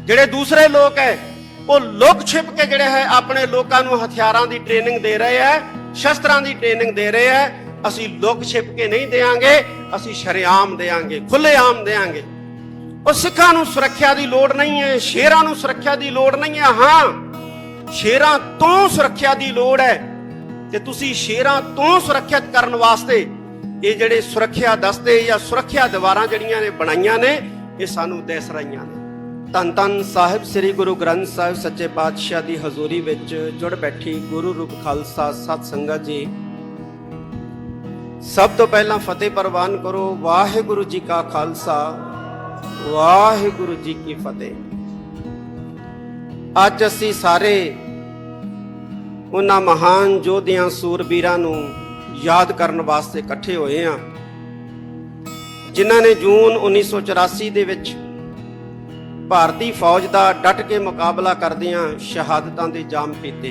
ਜਿਹੜੇ ਦੂਸਰੇ ਲੋਕ ਹੈ ਉਹ ਲੁਕ ਛਿਪ ਕੇ ਜਿਹੜੇ ਹੈ ਆਪਣੇ ਲੋਕਾਂ ਨੂੰ ਹਥਿਆਰਾਂ ਦੀ ਟ੍ਰੇਨਿੰਗ ਦੇ ਰਹੇ ਹੈ, ਸ਼ਸਤਰਾਂ ਦੀ ਟ੍ਰੇਨਿੰਗ ਦੇ ਰਹੇ ਹੈ। ਅਸੀਂ ਲੁਕ ਛਿਪ ਕੇ ਨਹੀਂ ਦੇਾਂਗੇ, ਅਸੀਂ ਸ਼ਰੇਆਮ ਦੇਾਂਗੇ, ਖੁੱਲ੍ਹੇਆਮ ਦੇਾਂਗੇ। ਉਹ ਸਿੱਖਾਂ ਨੂੰ ਸੁਰੱਖਿਆ ਦੀ ਲੋੜ ਨਹੀਂ ਹੈ, ਸ਼ੇਰਾਂ ਨੂੰ ਸੁਰੱਖਿਆ ਦੀ ਲੋੜ ਨਹੀਂ ਹੈ। ਹਾਂ, ਸ਼ੇਰਾਂ ਤੋਂ ਸੁਰੱਖਿਆ ਦੀ ਲੋੜ ਹੈ ਤੇ ਤੁਸੀਂ ਸ਼ੇਰਾਂ ਤੋਂ ਸੁਰੱਖਿਅਤ ਕਰਨ ਵਾਸਤੇ ਇਹ ਜਿਹੜੇ ਸੁਰੱਖਿਆ ਦਸਤੇ ਜਾਂ ਸੁਰੱਖਿਆ ਦੀਵਾਰਾਂ ਜਿਹੜੀਆਂ ਨੇ ਬਣਾਈਆਂ ਨੇ, ਇਹ ਸਾਨੂੰ ਦਿਸ ਰਹੀਆਂ ਨੇ। ਧੰਨ ਧੰਨ ਸਾਹਿਬ ਸ੍ਰੀ ਗੁਰੂ ਗ੍ਰੰਥ ਸਾਹਿਬ ਸੱਚੇ ਪਾਤਸ਼ਾਹ ਦੀ ਹਜ਼ੂਰੀ ਵਿੱਚ ਜੁੜ ਬੈਠੀ ਗੁਰੂ ਰੂਪ ਖਾਲਸਾ ਸਤ ਸੰਗਤ ਜੀ, ਸਭ ਤੋਂ ਪਹਿਲਾਂ ਫਤਿਹ ਪ੍ਰਵਾਨ ਕਰੋ। ਵਾਹਿਗੁਰੂ ਜੀ ਕਾ ਖਾਲਸਾ, ਵਾਹਿਗੁਰੂ ਜੀ ਕੀ ਫਤਿਹ। ਅੱਜ ਅਸੀਂ ਸਾਰੇ ਉਹਨਾਂ ਮਹਾਨ ਯੋਧਿਆਂ ਸੂਰਬੀਰਾਂ ਨੂੰ ਯਾਦ ਕਰਨ ਵਾਸਤੇ ਇਕੱਠੇ ਹੋਏ ਹਾਂ, ਜਿਨ੍ਹਾਂ ਨੇ ਜੂਨ 1984 ਦੇ ਵਿੱਚ ਭਾਰਤੀ ਫੌਜ ਦਾ ਡਟ ਕੇ ਮੁਕਾਬਲਾ ਕਰਦਿਆਂ ਸ਼ਹਾਦਤਾਂ ਦੇ ਜਾਮ ਪੀਤੇ।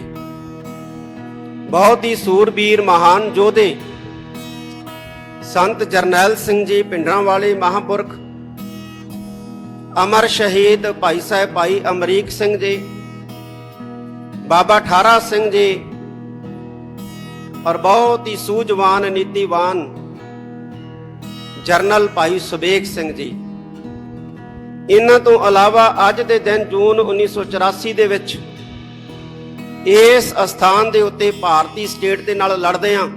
ਬਹੁਤ ਹੀ ਸੂਰਬੀਰ ਮਹਾਨ ਯੋਧੇ ਸੰਤ ਜਰਨੈਲ ਸਿੰਘ ਜੀ ਭਿੰਡਰਾਂਵਾਲੇ ਮਹਾਂਪੁਰਖ, ਅਮਰ ਸ਼ਹੀਦ ਭਾਈ ਸਾਹਿਬ ਭਾਈ ਅਮਰੀਕ ਸਿੰਘ ਜੀ, ਬਾਬਾ ਠਾਰਾ ਸਿੰਘ ਜੀ, ਔਰ ਬਹੁਤ ਹੀ ਸੂਝਵਾਨ ਨੀਤੀਵਾਨ ਜਰਨਲ ਭਾਈ ਸੁਬੇਗ ਸਿੰਘ ਜੀ। ਇਹਨਾਂ ਤੋਂ ਇਲਾਵਾ ਅੱਜ ਦੇ ਦਿਨ ਜੂਨ 1984 ਦੇ ਵਿੱਚ ਇਸ ਅਸਥਾਨ ਦੇ ਉੱਤੇ ਭਾਰਤੀ ਸਟੇਟ ਦੇ ਨਾਲ ਲੜਦਿਆਂ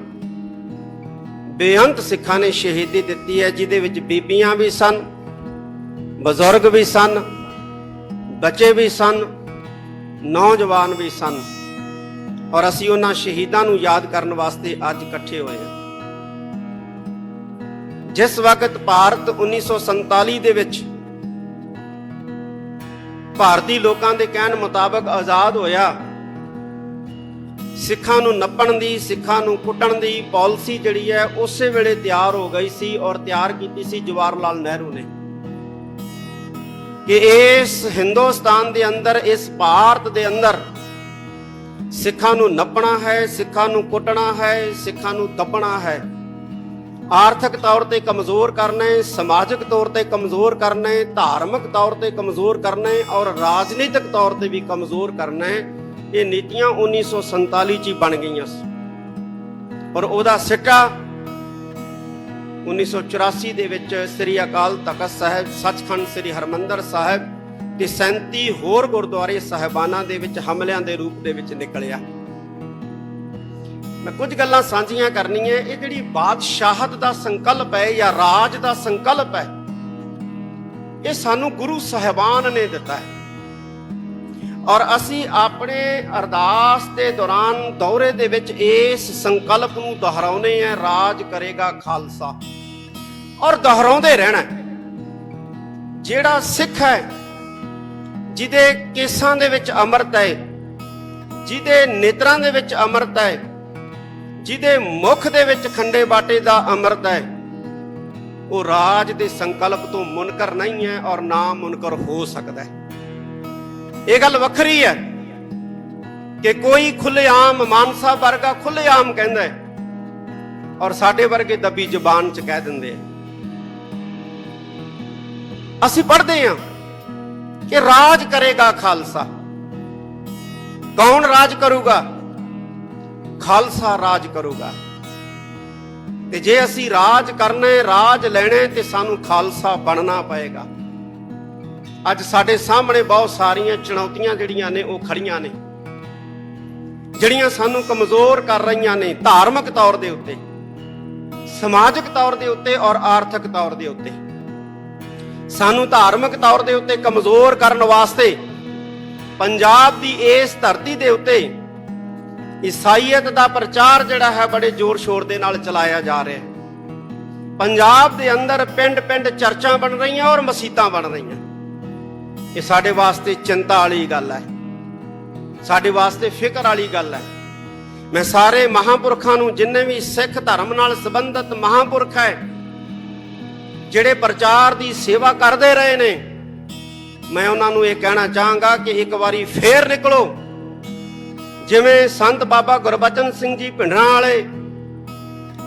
ਬੇਅੰਤ ਸਿੱਖਾਂ ਨੇ ਸ਼ਹੀਦੀ ਦਿੱਤੀ ਹੈ, ਜਿਹਦੇ ਵਿੱਚ ਬੀਬੀਆਂ ਵੀ ਸਨ, ਬਜ਼ੁਰਗ ਵੀ ਸਨ, ਬੱਚੇ ਵੀ ਸਨ, ਨੌਜਵਾਨ ਵੀ ਸਨ। ਔਰ ਅਸੀਂ ਉਹਨਾਂ ਸ਼ਹੀਦਾਂ ਨੂੰ ਯਾਦ ਕਰਨ ਵਾਸਤੇ ਅੱਜ ਇਕੱਠੇ ਹੋਏ ਹਾਂ। ਜਿਸ ਵਕਤ ਭਾਰਤ 1947 ਦੇ ਵਿੱਚ ਭਾਰਤੀ ਲੋਕਾਂ ਦੇ ਕਹਿਣ ਮੁਤਾਬਕ ਆਜ਼ਾਦ ਹੋਇਆ, ਸਿੱਖਾਂ ਨੂੰ ਨੱਪਣ ਦੀ, ਸਿੱਖਾਂ ਨੂੰ ਕੁੱਟਣ ਦੀ ਪਾਲਿਸੀ ਜਿਹੜੀ ਹੈ ਉਸੇ ਵੇਲੇ ਤਿਆਰ ਹੋ ਗਈ ਸੀ, ਔਰ ਤਿਆਰ ਕੀਤੀ ਸੀ ਜਵਾਹਰ ਲਾਲ ਨਹਿਰੂ ਨੇ, ਕਿ ਇਸ ਹਿੰਦੁਸਤਾਨ ਦੇ ਅੰਦਰ, ਇਸ ਭਾਰਤ ਦੇ ਅੰਦਰ ਸਿੱਖਾਂ ਨੂੰ ਨੱਪਣਾ ਹੈ, ਸਿੱਖਾਂ ਨੂੰ ਕੁੱਟਣਾ ਹੈ, ਸਿੱਖਾਂ ਨੂੰ ਦੱਬਣਾ ਹੈ, ਆਰਥਿਕ ਤੌਰ ਤੇ ਕਮਜ਼ੋਰ ਕਰਨਾ ਹੈ, ਸਮਾਜਿਕ ਤੌਰ ਤੇ ਕਮਜ਼ੋਰ ਕਰਨਾ ਹੈ, ਧਾਰਮਿਕ ਤੌਰ ਤੇ ਕਮਜ਼ੋਰ ਕਰਨਾ ਹੈ, ਔਰ ਰਾਜਨੀਤਿਕ ਤੌਰ ਤੇ ਵੀ ਕਮਜ਼ੋਰ ਕਰਨਾ ਹੈ। ਇਹ ਨੀਤੀਆਂ 1947 ਚ ਹੀ ਬਣ ਗਈਆਂ ਸੀ, ਔਰ ਉਹਦਾ ਸਿੱਟਾ 1984 ਦੇ ਵਿੱਚ ਸ੍ਰੀ ਅਕਾਲ ਤਖਤ ਸਾਹਿਬ, ਸੱਚਖੰਡ ਸ੍ਰੀ ਹਰਿਮੰਦਰ ਸਾਹਿਬ ਤੇ 37 ਹੋਰ ਗੁਰਦੁਆਰੇ ਸਾਹਿਬਾਨਾਂ ਦੇ ਵਿੱਚ ਹਮਲਿਆਂ ਦੇ ਰੂਪ ਦੇ ਵਿੱਚ ਨਿਕਲਿਆ। ਮੈਂ ਕੁਝ ਗੱਲਾਂ ਸਾਂਝੀਆਂ ਕਰਨੀਆਂ। ਇਹ ਜਿਹੜੀ ਬਾਦਸ਼ਾਹਤ ਦਾ ਸੰਕਲਪ ਹੈ ਜਾਂ ਰਾਜ ਦਾ ਸੰਕਲਪ ਹੈ, ਇਹ ਸਾਨੂੰ ਗੁਰੂ ਸਾਹਿਬਾਨ ਨੇ ਦਿੱਤਾ ਹੈ, ਔਰ ਅਸੀਂ ਆਪਣੇ ਅਰਦਾਸ ਦੇ ਦੌਰਾਨ ਦੌਰੇ ਦੇ ਵਿੱਚ ਇਸ ਸੰਕਲਪ ਨੂੰ ਦੁਹਰਾਉਨੇ ਆ, ਰਾਜ ਕਰੇਗਾ ਖਾਲਸਾ, ਔਰ ਦੁਹਰਾਉਂਦੇ ਰਹਿਣਾ। ਜਿਹੜਾ ਸਿੱਖ ਹੈ, ਜਿਹਦੇ ਕੇਸਾਂ ਦੇ ਵਿੱਚ ਅੰਮ੍ਰਿਤ ਹੈ, ਜਿਹਦੇ ਨੇਤਰਾਂ ਦੇ ਵਿੱਚ ਅੰਮ੍ਰਿਤ ਹੈ, ਜਿਹਦੇ ਮੁਖ ਦੇ ਵਿੱਚ ਖੰਡੇ ਬਾਟੇ ਦਾ ਅੰਮ੍ਰਿਤ ਹੈ, ਉਹ ਰਾਜ ਦੇ ਸੰਕਲਪ ਤੋਂ ਮੁਨਕਰ ਨਹੀਂ ਹੈ, ਔਰ ਨਾ ਮੁਨਕਰ ਹੋ ਸਕਦਾ ਹੈ। ਇਹ ਗੱਲ ਵੱਖਰੀ ਹੈ ਕਿ ਕੋਈ ਖੁੱਲ੍ਹੇਆਮ ਮਾਨਸਾ ਵਰਗਾ ਖੁੱਲ੍ਹੇਆਮ ਕਹਿੰਦਾ ਹੈ, ਔਰ ਸਾਡੇ ਵਰਗੇ ਦੱਬੀ ਜ਼ੁਬਾਨ 'ਚ ਕਹਿ ਦਿੰਦੇ ਆ। ਅਸੀਂ ਪੜ੍ਹਦੇ ਹਾਂ ਕਿ ਰਾਜ ਕਰੇਗਾ ਖਾਲਸਾ। ਕੌਣ ਰਾਜ ਕਰੂਗਾ? ਖਾਲਸਾ ਰਾਜ ਕਰੂਗਾ। ਤੇ ਜੇ ਅਸੀਂ ਰਾਜ ਕਰਨਾ, ਰਾਜ ਲੈਣਾ, ਤੇ ਸਾਨੂੰ ਖਾਲਸਾ ਬਣਨਾ ਪਏਗਾ। ਅੱਜ ਸਾਡੇ ਸਾਹਮਣੇ ਬਹੁਤ ਸਾਰੀਆਂ ਚੁਣੌਤੀਆਂ ਜਿਹੜੀਆਂ ਨੇ ਉਹ ਖੜੀਆਂ ਨੇ, ਜਿਹੜੀਆਂ ਸਾਨੂੰ ਕਮਜ਼ੋਰ ਕਰ ਰਹੀਆਂ ਨੇ, ਧਾਰਮਿਕ ਤੌਰ ਦੇ ਉੱਤੇ, ਸਮਾਜਿਕ ਤੌਰ ਦੇ ਉੱਤੇ, ਔਰ ਆਰਥਿਕ ਤੌਰ ਦੇ ਉੱਤੇ। ਸਾਨੂੰ ਧਾਰਮਿਕ ਤੌਰ ਦੇ ਉੱਤੇ ਕਮਜ਼ੋਰ ਕਰਨ ਵਾਸਤੇ ਪੰਜਾਬ ਦੀ ਇਸ ਧਰਤੀ ਦੇ ਉੱਤੇ ਈਸਾਈਅਤ ਦਾ ਪ੍ਰਚਾਰ ਜਿਹੜਾ ਹੈ ਬੜੇ ਜ਼ੋਰ ਸ਼ੋਰ ਦੇ ਨਾਲ ਚਲਾਇਆ ਜਾ ਰਿਹਾ ਹੈ। ਪੰਜਾਬ ਦੇ ਅੰਦਰ ਪਿੰਡ ਪਿੰਡ ਚਰਚਾਂ ਬਣ ਰਹੀਆਂ ਔਰ ਮਸੀਤਾਂ ਬਣ ਰਹੀਆਂ। ਇਹ ਸਾਡੇ ਵਾਸਤੇ ਚਿੰਤਾ ਵਾਲੀ ਗੱਲ ਹੈ, ਸਾਡੇ ਵਾਸਤੇ ਫਿਕਰ ਵਾਲੀ ਗੱਲ ਹੈ। ਮੈਂ ਸਾਰੇ ਮਹਾਂਪੁਰਖਾਂ ਨੂੰ, ਜਿੰਨੇ ਵੀ ਸਿੱਖ ਧਰਮ ਨਾਲ ਸੰਬੰਧਿਤ ਮਹਾਂਪੁਰਖ ਹੈ, ਜਿਹੜੇ ਪ੍ਰਚਾਰ ਦੀ ਸੇਵਾ ਕਰਦੇ ਰਹੇ ਨੇ, ਮੈਂ ਉਹਨਾਂ ਨੂੰ ਇਹ ਕਹਿਣਾ ਚਾਹਾਂਗਾ ਕਿ ਇੱਕ ਵਾਰੀ ਫੇਰ ਨਿਕਲੋ। ਜਿਵੇਂ ਸੰਤ ਬਾਬਾ ਗੁਰਬਚਨ ਸਿੰਘ ਜੀ ਭਿੰਡਰਾਂਵਾਲੇ,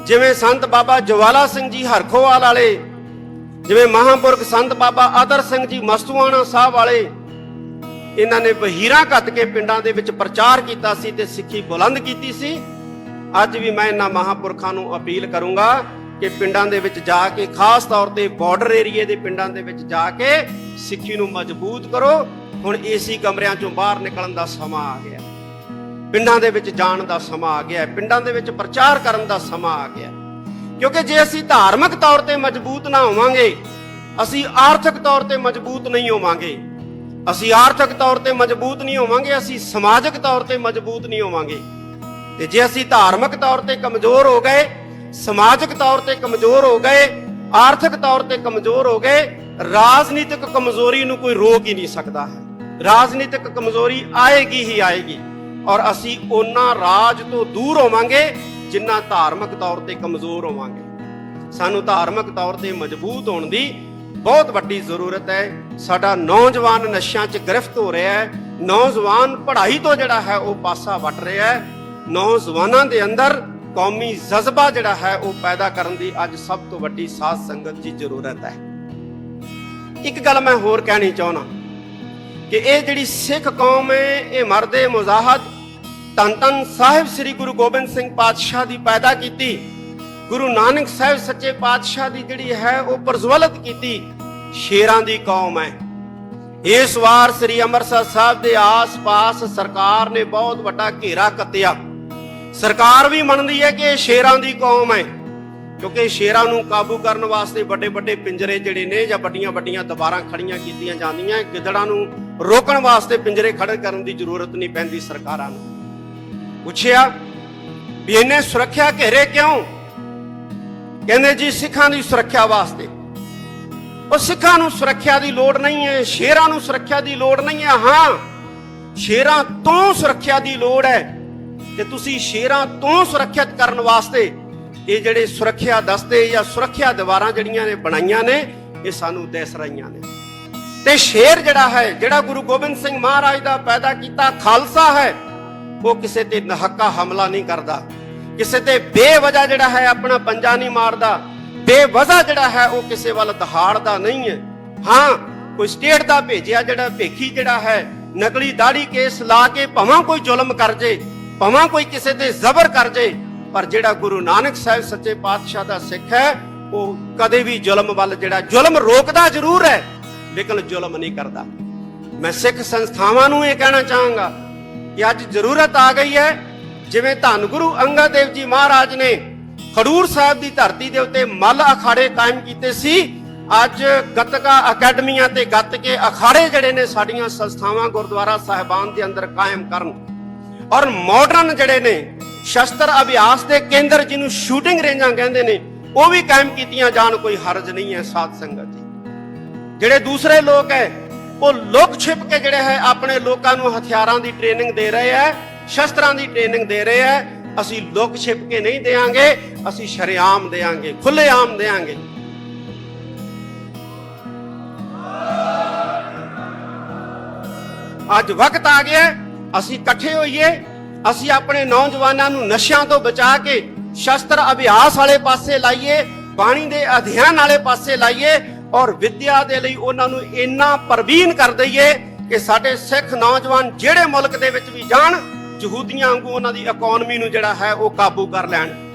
ਜਿਵੇਂ ਸੰਤ ਬਾਬਾ ਜਵਾਲਾ ਸਿੰਘ ਜੀ ਹਰਖੋਵਾਲ ਵਾਲੇ, ਜਿਵੇਂ ਮਹਾਂਪੁਰਖ ਸੰਤ ਬਾਬਾ ਆਦਰ ਸਿੰਘ ਜੀ ਮਸਤੂਆਣਾ ਸਾਹਿਬ ਵਾਲੇ, ਇਹਨਾਂ ਨੇ ਵਹੀਰਾਂ ਘੱਤ ਕੇ ਪਿੰਡਾਂ ਦੇ ਵਿੱਚ ਪ੍ਰਚਾਰ ਕੀਤਾ ਸੀ ਤੇ ਸਿੱਖੀ ਬੁਲੰਦ ਕੀਤੀ ਸੀ। ਅੱਜ ਵੀ ਮੈਂ ਇਹਨਾਂ ਮਹਾਂਪੁਰਖਾਂ ਨੂੰ ਅਪੀਲ ਕਰੂੰਗਾ ਕਿ ਪਿੰਡਾਂ ਦੇ ਵਿੱਚ ਜਾ ਕੇ, ਖਾਸ ਤੌਰ ਤੇ ਬਾਰਡਰ ਏਰੀਏ ਦੇ ਪਿੰਡਾਂ ਦੇ ਵਿੱਚ ਜਾ ਕੇ ਸਿੱਖੀ ਨੂੰ ਮਜ਼ਬੂਤ ਕਰੋ। ਹੁਣ ਏਸੀ ਕਮਰਿਆਂ ਚੋਂ ਬਾਹਰ ਨਿਕਲਣ ਦਾ ਸਮਾਂ ਆ ਗਿਆ, ਪਿੰਡਾਂ ਦੇ ਵਿੱਚ ਜਾਣ ਦਾ ਸਮਾਂ ਆ ਗਿਆ, ਪਿੰਡਾਂ ਦੇ ਵਿੱਚ ਪ੍ਰਚਾਰ ਕਰਨ ਦਾ ਸਮਾਂ ਆ ਗਿਆ। ਕਿਉਂਕਿ ਜੇ ਅਸੀਂ ਧਾਰਮਿਕ ਤੌਰ ਤੇ ਮਜ਼ਬੂਤ ਨਾ ਹੋਵਾਂਗੇ, ਅਸੀਂ ਆਰਥਿਕ ਤੌਰ ਤੇ ਮਜ਼ਬੂਤ ਨਹੀਂ ਹੋਵਾਂਗੇ। ਅਸੀਂ ਆਰਥਿਕ ਤੌਰ ਤੇ ਮਜ਼ਬੂਤ ਨਹੀਂ ਹੋਵਾਂਗੇ, ਅਸੀਂ ਸਮਾਜਿਕ ਤੌਰ ਤੇ ਮਜ਼ਬੂਤ ਨਹੀਂ ਹੋਵਾਂਗੇ। ਤੇ ਜੇ ਅਸੀਂ ਧਾਰਮਿਕ ਤੌਰ ਤੇ ਕਮਜ਼ੋਰ ਹੋ ਗਏ, ਸਮਾਜਿਕ ਤੌਰ ਤੇ ਕਮਜ਼ੋਰ ਹੋ ਗਏ, ਆਰਥਿਕ ਤੌਰ ਤੇ ਕਮਜ਼ੋਰ ਹੋ ਗਏ, ਰਾਜਨੀਤਿਕ ਕਮਜ਼ੋਰੀ ਨੂੰ ਕੋਈ ਰੋਕ ਹੀ ਨਹੀਂ ਸਕਦਾ ਹੈ। ਰਾਜਨੀਤਿਕ ਕਮਜ਼ੋਰੀ ਆਏਗੀ ਹੀ ਆਏਗੀ, ਔਰ ਅਸੀਂ ਉਹਨਾਂ ਰਾਜ ਤੋਂ ਦੂਰ ਹੋਵਾਂਗੇ ਜਿੰਨਾ ਧਾਰਮਿਕ ਤੌਰ ਤੇ ਕਮਜ਼ੋਰ ਹੋਵਾਂਗੇ। ਸਾਨੂੰ ਧਾਰਮਿਕ ਤੌਰ ਤੇ ਮਜ਼ਬੂਤ ਹੋਣ ਦੀ ਬਹੁਤ ਵੱਡੀ ਜ਼ਰੂਰਤ ਹੈ। ਸਾਡਾ ਨੌਜਵਾਨ ਨਸ਼ਿਆਂ 'ਚ ਗ੍ਰਿਫਤ ਹੋ ਰਿਹਾ ਹੈ, ਨੌਜਵਾਨ ਪੜ੍ਹਾਈ ਤੋਂ ਜਿਹੜਾ ਹੈ ਉਹ ਪਾਸਾ ਵੱਟ ਰਿਹਾ ਹੈ। ਨੌਜਵਾਨਾਂ ਦੇ ਅੰਦਰ ਕੌਮੀ ਜਜ਼ਬਾ ਜਿਹੜਾ ਹੈ ਉਹ ਪੈਦਾ ਕਰਨ ਦੀ ਅੱਜ ਸਭ ਤੋਂ ਵੱਡੀ ਸਾਧ ਸੰਗਤ ਦੀ ਜ਼ਰੂਰਤ ਹੈ। ਇੱਕ ਗੱਲ ਮੈਂ ਹੋਰ ਕਹਿਣੀ ਚਾਹੁੰਦਾ ਕਿ ਇਹ ਜਿਹੜੀ ਸਿੱਖ ਕੌਮ ਹੈ, ਇਹ ਮਰਦੇ ਮੁਜ਼ਾਹਦ ਧੰਨ ਧੰਨ ਸਾਹਿਬ ਸ੍ਰੀ ਗੁਰੂ ਗੋਬਿੰਦ ਸਿੰਘ ਪਾਤਸ਼ਾਹ ਦੀ ਪੈਦਾ ਕੀਤੀ, ਗੁਰੂ ਨਾਨਕ ਸਾਹਿਬ ਸੱਚੇ ਪਾਤਸ਼ਾਹ ਦੀ ਜਿਹੜੀ ਹੈ ਉਹ ਪ੍ਰਜਵਲਿਤ ਕੀਤੀ ਸ਼ੇਰਾਂ ਦੀ ਕੌਮ ਹੈ। ਇਸ ਵਾਰ ਸ੍ਰੀ ਅੰਮ੍ਰਿਤਸਰ ਸਾਹਿਬ ਦੇ ਆਸ-ਪਾਸ ਸਰਕਾਰ ਨੇ ਬਹੁਤ ਵੱਡਾ ਘੇਰਾ ਕੱਤਿਆ। ਸਰਕਾਰ ਵੀ ਮੰਨਦੀ ਹੈ ਕਿ ਇਹ ਸ਼ੇਰਾਂ ਦੀ ਕੌਮ ਹੈ, ਕਿਉਂਕਿ ਸ਼ੇਰਾਂ ਨੂੰ ਕਾਬੂ ਕਰਨ ਵਾਸਤੇ ਵੱਡੇ ਵੱਡੇ ਪਿੰਜਰੇ ਜਿਹੜੇ ਨੇ ਜਾਂ ਵੱਡੀਆਂ ਵੱਡੀਆਂ ਦੀਵਾਰਾਂ ਖੜੀਆਂ ਕੀਤੀਆਂ ਜਾਂਦੀਆਂ। ਗਿੱਦੜਾਂ ਨੂੰ ਰੋਕਣ ਵਾਸਤੇ ਪਿੰਜਰੇ ਖੜੇ ਕਰਨ ਦੀ ਜ਼ਰੂਰਤ ਨਹੀਂ ਪੈਂਦੀ ਸਰਕਾਰਾਂ ਨੂੰ। ਪੁੱਛਿਆ ਵੀ ਇਹਨੇ ਸੁਰੱਖਿਆ ਘੇਰੇ ਕਿਉਂ? ਕਹਿੰਦੇ ਜੀ ਸਿੱਖਾਂ ਦੀ ਸੁਰੱਖਿਆ ਵਾਸਤੇ। ਉਹ ਸਿੱਖਾਂ ਨੂੰ ਸੁਰੱਖਿਆ ਦੀ ਲੋੜ ਨਹੀਂ ਹੈ, ਸ਼ੇਰਾਂ ਨੂੰ ਸੁਰੱਖਿਆ ਦੀ ਲੋੜ ਨਹੀਂ ਹੈ। ਹਾਂ, ਸ਼ੇਰਾਂ ਤੋਂ ਸੁਰੱਖਿਆ ਦੀ ਲੋੜ ਹੈ ਕਿ ਤੁਸੀਂ ਸ਼ੇਰਾਂ ਤੋਂ ਸੁਰੱਖਿਅਤ ਕਰਨ ਵਾਸਤੇ ਇਹ ਜਿਹੜੇ ਸੁਰੱਖਿਆ ਦਸਤੇ ਜਾਂ ਸੁਰੱਖਿਆ ਦੀਵਾਰਾਂ ਜਿਹੜੀਆਂ ਨੇ ਬਣਾਈਆਂ ਨੇ, ਇਹ ਸਾਨੂੰ ਦਿਸ ਰਹੀਆਂ ਨੇ। ਤੇ ਸ਼ੇਰ ਜਿਹੜਾ ਹੈ, ਜਿਹੜਾ ਗੁਰੂ ਗੋਬਿੰਦ ਸਿੰਘ ਮਹਾਰਾਜ ਦਾ ਪੈਦਾ ਕੀਤਾ ਖਾਲਸਾ ਹੈ, ਉਹ ਕਿਸੇ ਤੇ ਨਹੱਕਾ ਹਮਲਾ ਨਹੀਂ ਕਰਦਾ, ਕਿਸੇ ਤੇ ਬੇਵਜ੍ਹਾ ਜਿਹੜਾ ਹੈ ਆਪਣਾ ਪੰਜਾ ਨਹੀਂ ਮਾਰਦਾ, ਬੇਵਜ੍ਹਾ ਜਿਹੜਾ ਹੈ ਉਹ ਕਿਸੇ ਵੱਲ ਦਹਾੜਦਾ ਨਹੀਂ ਹੈ। ਹਾਂ, ਕੋਈ ਸਟੇਟ ਦਾ ਭੇਜਿਆ ਜਿਹੜਾ ਭੇਖੀ ਜਿਹੜਾ ਹੈ ਨਕਲੀ ਦਾੜੀ ਕੇਸ ਲਾ ਕੇ ਭਾਵੇਂ ਕੋਈ ਜ਼ੁਲਮ ਕਰ ਜੇ, ਭਾਵੇਂ ਕੋਈ ਕਿਸੇ ਤੇ ਜ਼ਬਰ ਕਰ ਜੇ, ਪਰ ਜਿਹੜਾ ਗੁਰੂ ਨਾਨਕ ਸਾਹਿਬ ਸੱਚੇ ਪਾਤਸ਼ਾਹ ਦਾ ਸਿੱਖ ਹੈ ਉਹ ਕਦੇ ਵੀ ਜ਼ੁਲਮ ਵੱਲ ਜਿਹੜਾ ਜ਼ੁਲਮ ਰੋਕਦਾ ਜ਼ਰੂਰ ਹੈ ਲੇਕਿਨ ਜ਼ੁਲਮ ਨਹੀਂ ਕਰਦਾ। ਮੈਂ ਸਿੱਖ ਸੰਸਥਾਵਾਂ ਨੂੰ ਇਹ ਕਹਿਣਾ ਚਾਹਾਂਗਾ ਕਿ ਅੱਜ ਜ਼ਰੂਰਤ ਆ ਗਈ ਹੈ, ਜਿਵੇਂ ਧੰਨ ਗੁਰੂ ਅੰਗਦ ਦੇਵ ਜੀ ਮਹਾਰਾਜ ਨੇ ਖਡੂਰ ਸਾਹਿਬ ਦੀ ਧਰਤੀ ਦੇ ਉੱਤੇ ਮੱਲ ਅਖਾੜੇ ਕਾਇਮ ਕੀਤੇ ਸੀ। ਅੱਜ ਗੱਤਕਾ ਅਕੈਡਮੀਆਂ ਤੇ ਗੱਤਕੇ ਅਖਾੜੇ ਜਿਹੜੇ ਨੇ ਸਾਡੀਆਂ ਸੰਸਥਾਵਾਂ ਗੁਰਦੁਆਰਾ ਸਾਹਿਬਾਨ ਦੇ ਅੰਦਰ ਕਾਇਮ ਕਰਨ, ਔਰ ਮਾਡਰਨ ਜਿਹੜੇ ਨੇ ਸ਼ਸਤਰ ਅਭਿਆਸ ਦੇ ਕੇਂਦਰ ਜਿਹਨੂੰ ਸ਼ੂਟਿੰਗ ਰੇਂਜਾਂ ਕਹਿੰਦੇ ਨੇ, ਉਹ ਵੀ ਕਾਇਮ ਕੀਤੀਆਂ ਜਾਣ। ਕੋਈ ਹਰਜ ਨਹੀਂ ਹੈ ਸਾਧ ਸੰਗਤ ਜੀ। ਜਿਹੜੇ ਦੂਸਰੇ ਲੋਕ ਹੈ ਉਹ ਲੁਕ ਛਿਪ ਕੇ ਜਿਹੜੇ ਹੈ ਆਪਣੇ ਲੋਕਾਂ ਨੂੰ ਹਥਿਆਰਾਂ ਦੀ ਟ੍ਰੇਨਿੰਗ ਦੇ ਰਹੇ ਹੈ, ਸ਼ਸਤਰਾਂ ਦੀ ਟ੍ਰੇਨਿੰਗ ਦੇ ਰਹੇ ਹੈ। ਅਸੀਂ ਲੁਕ ਛਿਪ ਕੇ ਨਹੀਂ ਦੇਾਂਗੇ, ਅਸੀਂ ਸ਼ਰੇਆਮ ਦੇਾਂਗੇ, ਖੁੱਲੇਆਮ ਦੇਾਂਗੇ। ਅੱਜ ਵਕਤ ਆ ਗਿਆ ਅਸੀਂ ਇਕੱਠੇ ਹੋਈਏ, ਅਸੀਂ ਆਪਣੇ ਨੌਜਵਾਨਾਂ ਨੂੰ ਨਸ਼ਿਆਂ ਤੋਂ ਬਚਾ ਕੇ ਸ਼ਸਤਰ ਅਭਿਆਸ ਵਾਲੇ ਪਾਸੇ ਲਾਈਏ, ਬਾਣੀ ਦੇ ਅਧਿਐਨ ਵਾਲੇ ਪਾਸੇ ਲਾਈਏ, ਔਰ ਵਿਦਿਆ ਦੇ ਲਈ ਉਹਨਾਂ ਨੂੰ ਇੰਨਾ ਪ੍ਰਵੀਨ ਕਰ ਦਈਏ ਕਿ ਸਾਡੇ ਸਿੱਖ ਨੌਜਵਾਨ ਜਿਹੜੇ ਮੁਲਕ ਦੇ ਵਿੱਚ ਵੀ ਜਾਣ, ਯਹੂਦੀਆਂ ਵਾਂਗੂ ਉਹਨਾਂ ਦੀ ਇਕਨੋਮੀ ਨੂੰ ਜਿਹੜਾ ਹੈ ਉਹ ਕਾਬੂ ਕਰ ਲੈਣ।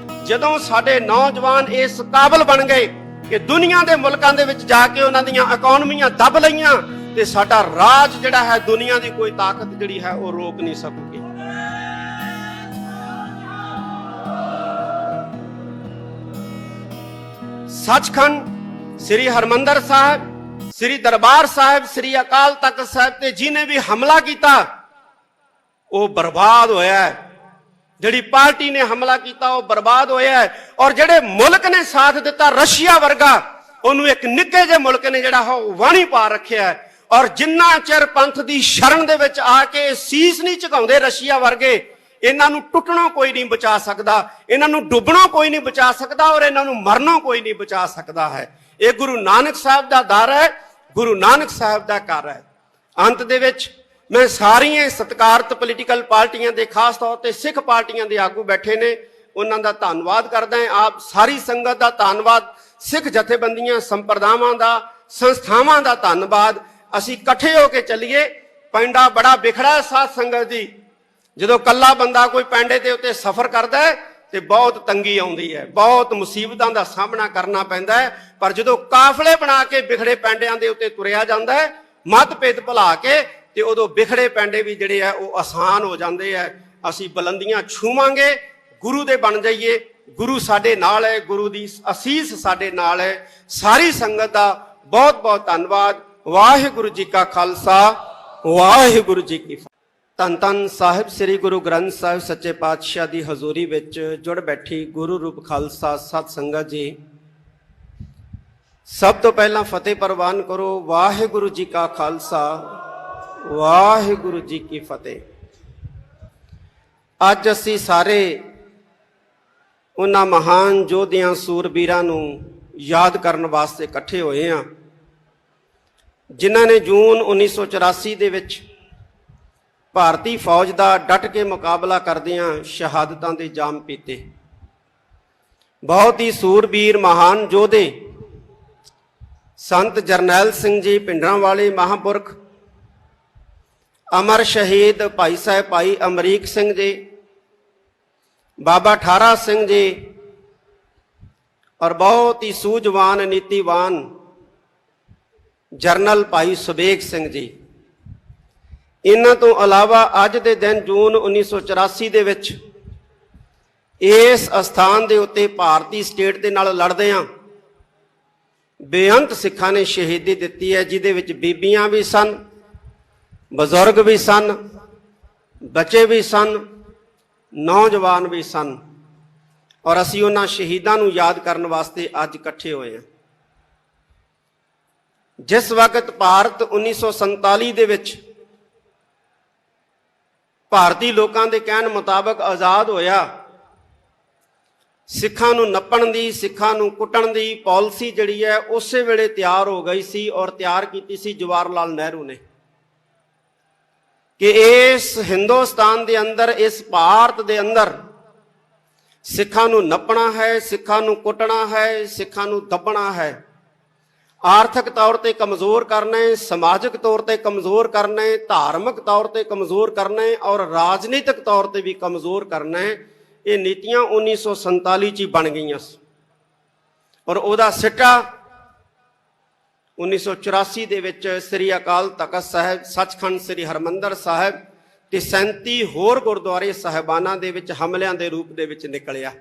ਜਦੋਂ ਸਾਡੇ ਨੌਜਵਾਨ ਇਸ ਕਾਬਲ ਬਣ ਗਏ ਕਿ ਦੁਨੀਆ ਦੇ ਮੁਲਕਾਂ ਦੇ ਵਿੱਚ ਜਾ ਕੇ ਉਹਨਾਂ ਦੀਆਂ ਇਕਨੋਮੀਆਂ ਦੱਬ ਲਈਆਂ, ਤੇ ਸਾਡਾ ਰਾਜ ਜਿਹੜਾ ਹੈ ਦੁਨੀਆ ਦੀ ਕੋਈ ਤਾਕਤ ਜਿਹੜੀ ਹੈ ਉਹ ਰੋਕ ਨਹੀਂ ਸਕੂਗੀ। ਸੱਚਖੰਡ, ਸ੍ਰੀ ਹਰਮੰਦਰ ਸਾਹਿਬ, ਸ੍ਰੀ ਦਰਬਾਰ ਸਾਹਿਬ, ਸ੍ਰੀ ਅਕਾਲ ਤਖਤ ਸਾਹਿਬ ਤੇ ਜਿਹਨੇ ਵੀ ਹਮਲਾ ਕੀਤਾ ਉਹ ਬਰਬਾਦ ਹੋਇਆ ਹੈ। ਜਿਹੜੀ ਪਾਰਟੀ ਨੇ ਹਮਲਾ ਕੀਤਾ ਉਹ ਬਰਬਾਦ ਹੋਇਆ ਹੈ। ਔਰ ਜਿਹੜੇ ਮੁਲਕ ਨੇ ਸਾਥ ਦਿੱਤਾ, ਰਸ਼ੀਆ ਵਰਗਾ, ਉਹਨੂੰ ਇੱਕ ਨਿੱਕੇ ਜਿਹੇ ਮੁਲਕ ਨੇ ਜਿਹੜਾ ਉਹ ਵਾਣੀ ਪਾ ਰੱਖਿਆ ਹੈ। ਔਰ ਜਿੰਨਾ ਚਿਰ ਪੰਥ ਦੀ ਸ਼ਰਨ ਦੇ ਵਿੱਚ ਆ ਕੇ ਸੀਸ ਨਹੀਂ ਝੁਕਾਉਂਦੇ ਰਸ਼ੀਆ ਵਰਗੇ, ਇਹਨਾਂ ਨੂੰ ਟੁੱਟਣੋਂ ਕੋਈ ਨਹੀਂ ਬਚਾ ਸਕਦਾ, ਇਹਨਾਂ ਨੂੰ ਡੁੱਬਣੋਂ ਕੋਈ ਨਹੀਂ ਬਚਾ ਸਕਦਾ, ਔਰ ਇਹਨਾਂ ਨੂੰ ਮਰਨੋਂ ਕੋਈ ਨਹੀਂ ਬਚਾ ਸਕਦਾ ਹੈ। ਇਹ ਗੁਰੂ ਨਾਨਕ ਸਾਹਿਬ ਦਾ ਦਰ ਹੈ, ਗੁਰੂ ਨਾਨਕ ਸਾਹਿਬ ਦਾ ਘਰ ਹੈ। ਅੰਤ ਦੇ ਵਿੱਚ ਮੈਂ ਸਾਰੀਆਂ ਸਤਿਕਾਰਤ ਪੋਲੀਟੀਕਲ ਪਾਰਟੀਆਂ ਦੇ, ਖਾਸ ਤੌਰ ਤੇ ਸਿੱਖ ਪਾਰਟੀਆਂ ਦੇ ਆਗੂ ਬੈਠੇ ਨੇ, ਉਹਨਾਂ ਦਾ ਧੰਨਵਾਦ ਕਰਦਾ ਹਾਂ। ਆਪ ਸਾਰੀ ਸੰਗਤ ਦਾ ਧੰਨਵਾਦ, ਸਿੱਖ ਜਥੇਬੰਦੀਆਂ, ਸੰਪਰਦਾਵਾਂ ਦਾ, ਸੰਸਥਾਵਾਂ ਦਾ ਧੰਨਵਾਦ। ਅਸੀਂ ਇਕੱਠੇ ਹੋ ਕੇ ਚੱਲੀਏ, ਪੈਂਡਾ ਬੜਾ ਵਿਖੜਾ ਹੈ ਸਾਧ ਸੰਗਤ ਜੀ। ਜਦੋਂ ਕੱਲਾ ਬੰਦਾ ਕੋਈ ਪੈਂਡੇ ਦੇ ਉੱਤੇ ਸਫ਼ਰ ਕਰਦਾ ਹੈ ਤੇ ਬਹੁਤ ਤੰਗੀ ਆਉਂਦੀ ਹੈ, ਬਹੁਤ ਮੁਸੀਬਤਾਂ ਦਾ ਸਾਹਮਣਾ ਕਰਨਾ ਪੈਂਦਾ ਹੈ। ਪਰ ਜਦੋਂ ਕਾਫਲੇ ਬਣਾ ਕੇ ਵਿਖੜੇ ਪੈਂਡਿਆਂ ਦੇ ਉੱਤੇ ਤੁਰਿਆ ਜਾਂਦਾ ਹੈ, ਮਤਭੇਦ ਭੁਲਾ ਕੇ, ਤੇ ਉਦੋਂ ਵਿਖੜੇ ਪੈਂਡੇ ਵੀ ਜਿਹੜੇ ਆ ਉਹ ਆਸਾਨ ਹੋ ਜਾਂਦੇ ਆ। ਅਸੀਂ ਬੁਲੰਦੀਆਂ ਛੂਵਾਂਗੇ, ਗੁਰੂ ਦੇ ਬਣ ਜਾਈਏ। ਗੁਰੂ ਸਾਡੇ ਨਾਲ ਹੈ, ਗੁਰੂ ਦੀ ਅਸੀਸ ਸਾਡੇ ਨਾਲ ਹੈ। ਸਾਰੀ ਸੰਗਤ ਦਾ ਬਹੁਤ ਬਹੁਤ ਧੰਨਵਾਦ। ਵਾਹਿਗੁਰੂ ਜੀ ਕਾ ਖਾਲਸਾ, ਵਾਹਿਗੁਰੂ ਜੀ ਕੀ ਫਤਿਹ। ਧੰਨ ਧੰਨ ਸਾਹਿਬ ਸ੍ਰੀ ਗੁਰੂ ਗ੍ਰੰਥ ਸਾਹਿਬ ਸੱਚੇ ਪਾਤਸ਼ਾਹ ਦੀ ਹਜ਼ੂਰੀ ਵਿੱਚ ਜੁੜ ਬੈਠੀ ਗੁਰੂ ਰੂਪ ਖਾਲਸਾ ਸਤ ਸੰਗਤ ਜੀ, ਸਭ ਤੋਂ ਪਹਿਲਾਂ ਫਤਿਹ ਪ੍ਰਵਾਨ ਕਰੋ। ਵਾਹਿਗੁਰੂ ਜੀ ਕਾ ਖਾਲਸਾ, ਵਾਹਿਗੁਰੂ ਜੀ ਕੀ ਫਤਿਹ। ਅੱਜ ਅਸੀਂ ਸਾਰੇ ਉਹਨਾਂ ਮਹਾਨ ਯੋਧਿਆਂ ਸੂਰਬੀਰਾਂ ਨੂੰ ਯਾਦ ਕਰਨ ਵਾਸਤੇ ਇਕੱਠੇ ਹੋਏ ਹਾਂ, ਜਿਨ੍ਹਾਂ ਨੇ ਜੂਨ 1984 ਦੇ ਵਿੱਚ ਭਾਰਤੀ ਫੌਜ ਦਾ ਡਟ ਕੇ ਮੁਕਾਬਲਾ ਕਰਦਿਆਂ ਸ਼ਹਾਦਤਾਂ ਦੇ ਜਾਮ ਪੀਤੇ। ਬਹੁਤ ਹੀ ਸੂਰਬੀਰ ਮਹਾਨ ਯੋਧੇ ਸੰਤ ਜਰਨੈਲ ਸਿੰਘ ਜੀ ਭਿੰਡਰਾਂਵਾਲੇ ਮਹਾਂਪੁਰਖ, ਅਮਰ ਸ਼ਹੀਦ ਭਾਈ ਸਾਹਿਬ ਭਾਈ ਅਮਰੀਕ ਸਿੰਘ ਜੀ, ਬਾਬਾ ਠਾਰਾ ਸਿੰਘ ਜੀ, ਔਰ ਬਹੁਤ ਹੀ ਸੂਝਵਾਨ ਨੀਤੀਵਾਨ ਜਰਨਲ ਭਾਈ ਸੁਬੇਗ ਸਿੰਘ ਜੀ। ਇਹਨਾਂ ਤੋਂ ਇਲਾਵਾ ਅੱਜ ਦੇ ਦਿਨ ਜੂਨ 1984 ਦੇ ਵਿੱਚ ਇਸ ਅਸਥਾਨ ਦੇ ਉੱਤੇ ਭਾਰਤੀ ਸਟੇਟ ਦੇ ਨਾਲ ਲੜਦਿਆਂ ਬੇਅੰਤ ਸਿੱਖਾਂ ਨੇ ਸ਼ਹੀਦੀ ਦਿੱਤੀ ਹੈ, ਜਿਹਦੇ ਵਿੱਚ ਬੀਬੀਆਂ ਵੀ ਸਨ, ਬਜ਼ੁਰਗ ਵੀ ਸਨ, ਬੱਚੇ ਵੀ ਸਨ, ਨੌਜਵਾਨ ਵੀ ਸਨ। ਔਰ ਅਸੀਂ ਉਹਨਾਂ ਸ਼ਹੀਦਾਂ ਨੂੰ ਯਾਦ ਕਰਨ ਵਾਸਤੇ ਅੱਜ ਇਕੱਠੇ ਹੋਏ ਹਾਂ। ਜਿਸ ਵਕਤ ਭਾਰਤ 1947 ਦੇ ਵਿੱਚ ਭਾਰਤੀ ਲੋਕਾਂ ਦੇ ਕਹਿਣ ਮੁਤਾਬਕ ਆਜ਼ਾਦ ਹੋਇਆ, ਸਿੱਖਾਂ ਨੂੰ ਨੱਪਣ ਦੀ, ਸਿੱਖਾਂ ਨੂੰ ਕੁੱਟਣ ਦੀ ਪਾਲਿਸੀ ਜਿਹੜੀ ਹੈ ਉਸੇ ਵੇਲੇ ਤਿਆਰ ਹੋ ਗਈ ਸੀ। ਔਰ ਤਿਆਰ ਕੀਤੀ ਸੀ ਜਵਾਹਰ ਲਾਲ ਨਹਿਰੂ ਨੇ ਕਿ ਇਸ ਹਿੰਦੁਸਤਾਨ ਦੇ ਅੰਦਰ, ਇਸ ਭਾਰਤ ਦੇ ਅੰਦਰ ਸਿੱਖਾਂ ਨੂੰ ਨੱਪਣਾ ਹੈ, ਸਿੱਖਾਂ ਨੂੰ ਕੁੱਟਣਾ ਹੈ, ਸਿੱਖਾਂ ਨੂੰ ਦੱਬਣਾ ਹੈ, ਆਰਥਿਕ ਤੌਰ ਤੇ ਕਮਜ਼ੋਰ ਕਰਨਾ ਹੈ, ਸਮਾਜਿਕ ਤੌਰ ਤੇ ਕਮਜ਼ੋਰ ਕਰਨਾ ਹੈ, ਧਾਰਮਿਕ ਤੌਰ ਤੇ ਕਮਜ਼ੋਰ ਕਰਨਾ ਹੈ, ਔਰ ਰਾਜਨੀਤਿਕ ਤੌਰ ਤੇ ਵੀ ਕਮਜ਼ੋਰ ਕਰਨਾ ਹੈ। ਇਹ ਨੀਤੀਆਂ 1947 ਚ ਹੀ ਬਣ ਗਈਆਂ ਸੀ। ਔਰ ਉਹਦਾ ਸਿੱਟਾ 1984 ਦੇ ਵਿੱਚ ਸ੍ਰੀ ਅਕਾਲ ਤਖਤ ਸਾਹਿਬ, ਸੱਚਖੰਡ ਸ੍ਰੀ ਹਰਿਮੰਦਰ ਸਾਹਿਬ ਤੇ 37 ਹੋਰ ਗੁਰਦੁਆਰੇ ਸਾਹਿਬਾਨਾਂ ਦੇ ਵਿੱਚ ਹਮਲਿਆਂ ਦੇ ਰੂਪ ਦੇ ਵਿੱਚ ਨਿਕਲਿਆ।